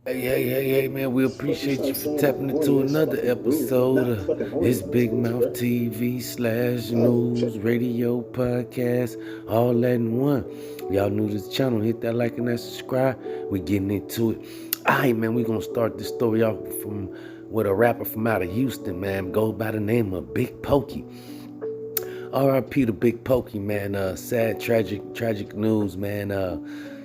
Hey, man, we appreciate you for tapping into another episode of It's Big Mouth TV / news, radio, podcast, all that in one. Y'all new to this channel, hit that like and that subscribe. We getting into it. Alright, man, we gonna start this story off from with a rapper from out of Houston, man, goes by the name of Big Pokey. R.I.P. to Big Pokey, man. Sad, tragic news, man.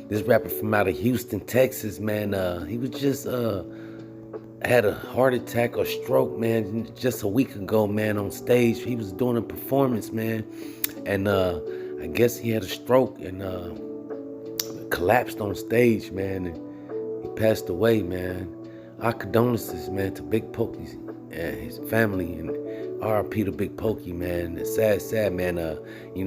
This rapper from out of Houston, Texas, man. He was just had a heart attack or stroke, man, just a week ago, man, on stage. He was doing a performance, man, and I guess he had a stroke and collapsed on stage, man, and he passed away, man. Our condolences, man, to Big Pokey and his family, and R.I.P. to Big Pokey, man. It's sad, man. He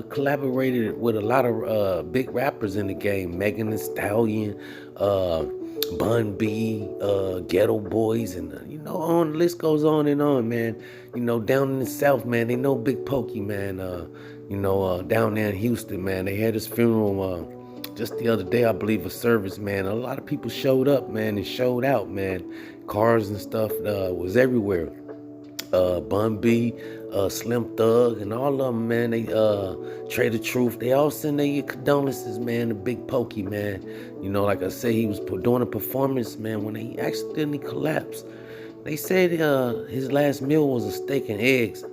collaborated with a lot of big rappers in the game. Megan Thee Stallion, Bun B, Ghetto Boys, and on the list goes on and on, man. Down in the South, man, they know Big Pokey, man. Down there in Houston, man, they had his funeral just the other day, I believe, a service, man. A lot of people showed up, man, and showed out, man. Cars and stuff was everywhere. Bun B, Slim Thug, and all of them, man, they Trade the Truth. They all send their condolences, man, to Big Pokey, man. Like I say, he was doing a performance, man, when he accidentally collapsed. They said his last meal was a steak and eggs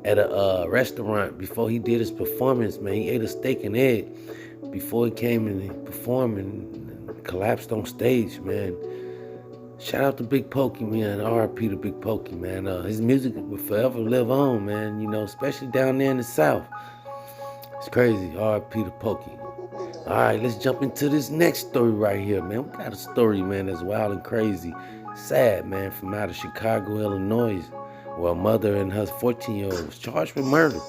at a restaurant before he did his performance, man. He ate a steak and egg before he came and he performed and collapsed on stage, man. Shout out to Big Pokey, man. R.I.P. to Big Pokey, man. His music will forever live on, man. Especially down there in the South. It's crazy. R.I.P. to Pokey. All right, let's jump into this next story right here, man. We got a story, man, that's wild and crazy. Sad, man, from out of Chicago, Illinois, where a mother and her 14-year-old was charged with murder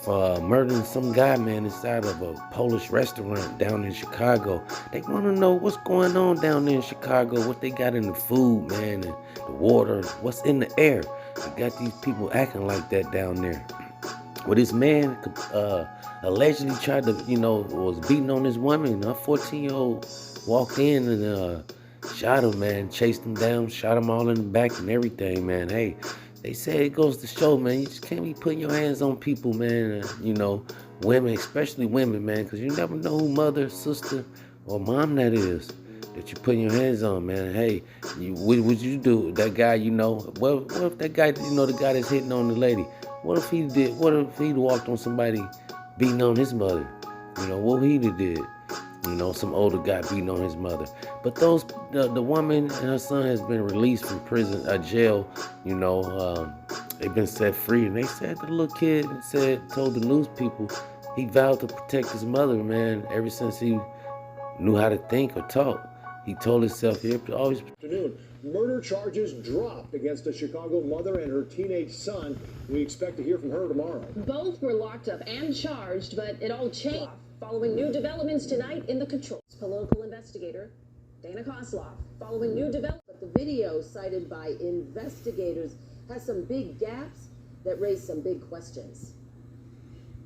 for murdering some guy, man, inside of a Polish restaurant down in Chicago. They want to know what's going on down there in Chicago, what they got in the food, man, and the water, what's in the air. They got these people acting like that down there. Well, this man allegedly tried to, was beating on this woman. Her 14-year-old walked in and shot him, man, chased him down, shot him all in the back and everything, man. Hey, they say it goes to show, man, you just can't be putting your hands on people, man. Women, especially women, man, because you never know who mother, sister, or mom that is that you're putting your hands on, man. Hey, what would you do? That guy, what if that guy, the guy that's hitting on the lady, what if he'd walked on somebody beating on his mother? What he'd have did? Some older guy beating on his mother. But the woman and her son has been released from prison, jail. They've been set free. And they said the little kid told the news people he vowed to protect his mother, man, ever since he knew how to think or talk. He told himself he always. Afternoon, murder charges dropped against a Chicago mother and her teenage son. We expect to hear from her tomorrow. Both were locked up and charged, but it all changed following new developments tonight in the control. A local investigator, Dana Kosloff, following new developments. But the video cited by investigators has some big gaps that raise some big questions.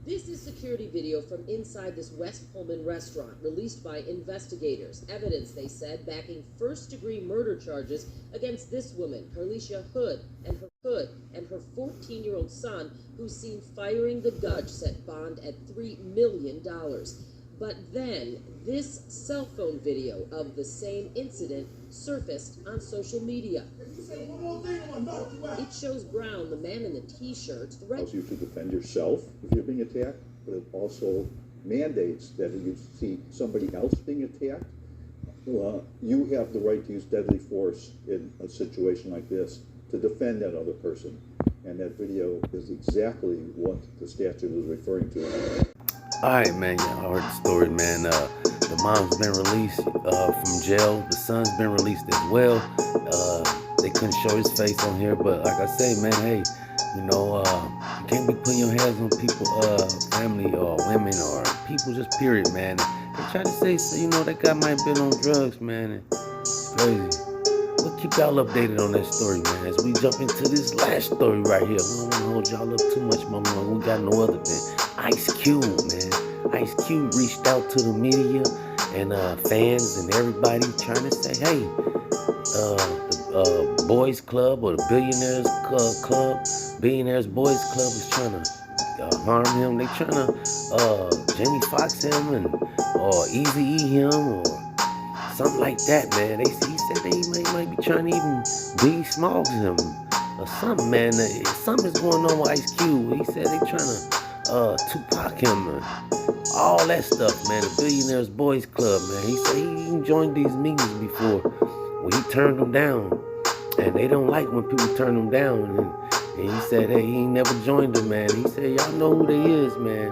This is security video from inside this West Pullman restaurant, released by investigators. Evidence, they said, backing first-degree murder charges against this woman, Carlicia Hood, and her 14-year-old son, who's seen firing the gun. Set bond at $3 million. But then, this cell phone video of the same incident surfaced on social media. It shows Brown, the man in the t-shirt, allows you to defend yourself if you're being attacked, but it also mandates that if you see somebody else being attacked, you have the right to use deadly force in a situation like this to defend that other person. And that video is exactly what the statute is referring to. All right, man, y'all heard the story, man. The mom's been released from jail. The son's been released as well. They couldn't show his face on here, but like I say, man, hey, you can't be putting your hands on people, family or women or people, just period, man. They try to say, that guy might have been on drugs, man. It's crazy. We'll keep y'all updated on that story, man, as we jump into this last story right here. We don't want to hold y'all up too much, mama. We got no other than Ice Cube, man. Ice Cube reached out to the media and fans and everybody trying to say, hey, the boys club or the billionaires boys club is trying to harm him. They trying to Jamie Foxx him and or Easy E him or something like that, man. He said they might be trying to even Biggie Smalls him or something, man. Something's going on with Ice Cube. He said they trying to Tupac him and all that stuff, man. The Billionaires Boys Club, man. He said he joined these meetings before when he turned them down, and they don't like when people turn them down. And he said, hey, he ain't never joined them, man. He said, y'all know who they is, man.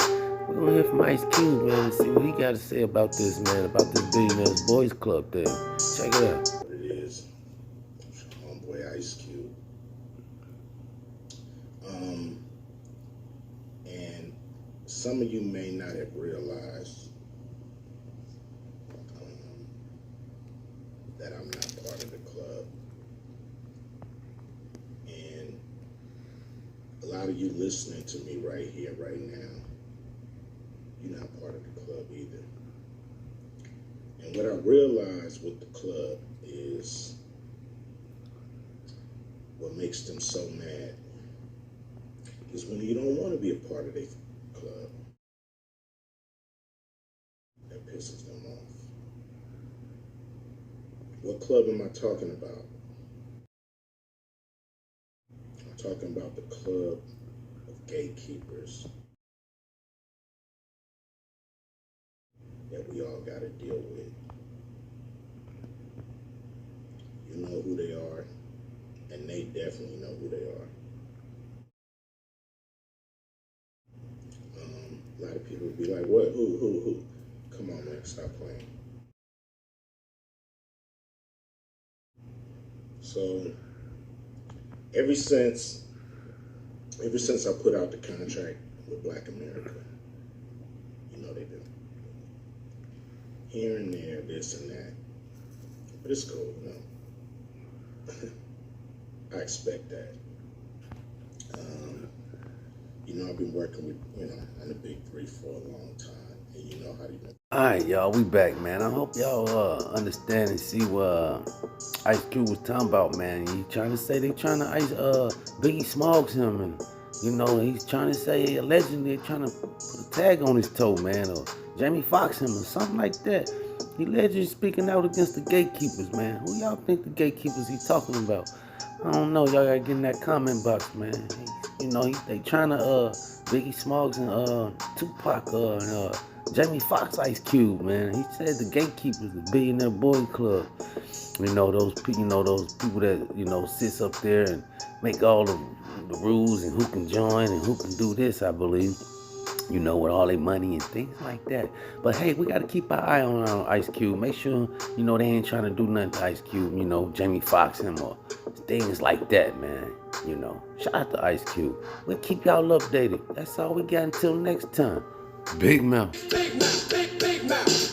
We're gonna hear from Ice Cube, man, and see what he got to say about this, man, about this Billionaires Boys Club thing. Check it out. What it is, homeboy Ice Cube. And some of you may not have realized that I'm not part of the club. And a lot of you listening to me right here, right now, you're not part of the club either. And what I realized with the club is what makes them so mad is when you don't want to be a part of their club. That pisses them off. What club am I talking about? I'm talking about the club of gatekeepers that we all got to deal with. You know who they are, and they definitely know who they are. A lot of people would be like, what, who? Come on, man, stop playing. So, ever since I put out the contract with Black America, you know they do. Here and there, this and that. But it's cool, you know. I expect that. You know, I've been working with, on the big three for a long time, and you know how they do. All right, y'all, we back, man. I hope y'all understand and see what Ice Cube was talking about, man. He trying to say they trying to Biggie Smalls him, and he's trying to say allegedly they're trying to put a tag on his toe, man, or Jamie Foxx him or something like that. He allegedly speaking out against the gatekeepers, man. Who y'all think the gatekeepers he talking about? I don't know. Y'all gotta get in that comment box, man. They trying to Biggie Smalls and Tupac and Jamie Foxx Ice Cube, man. He said the gatekeepers, the Billionaire Boy Club. Those people that sits up there and make all the rules and who can join and who can do this, I believe. With all their money and things like that. But hey, we got to keep our eye on Ice Cube. Make sure, they ain't trying to do nothing to Ice Cube, Jamie Foxx him or things like that, man. Shout out to Ice Cube. We'll keep y'all updated. That's all we got until next time. Big Mouth. Big Mouth, big Mouth.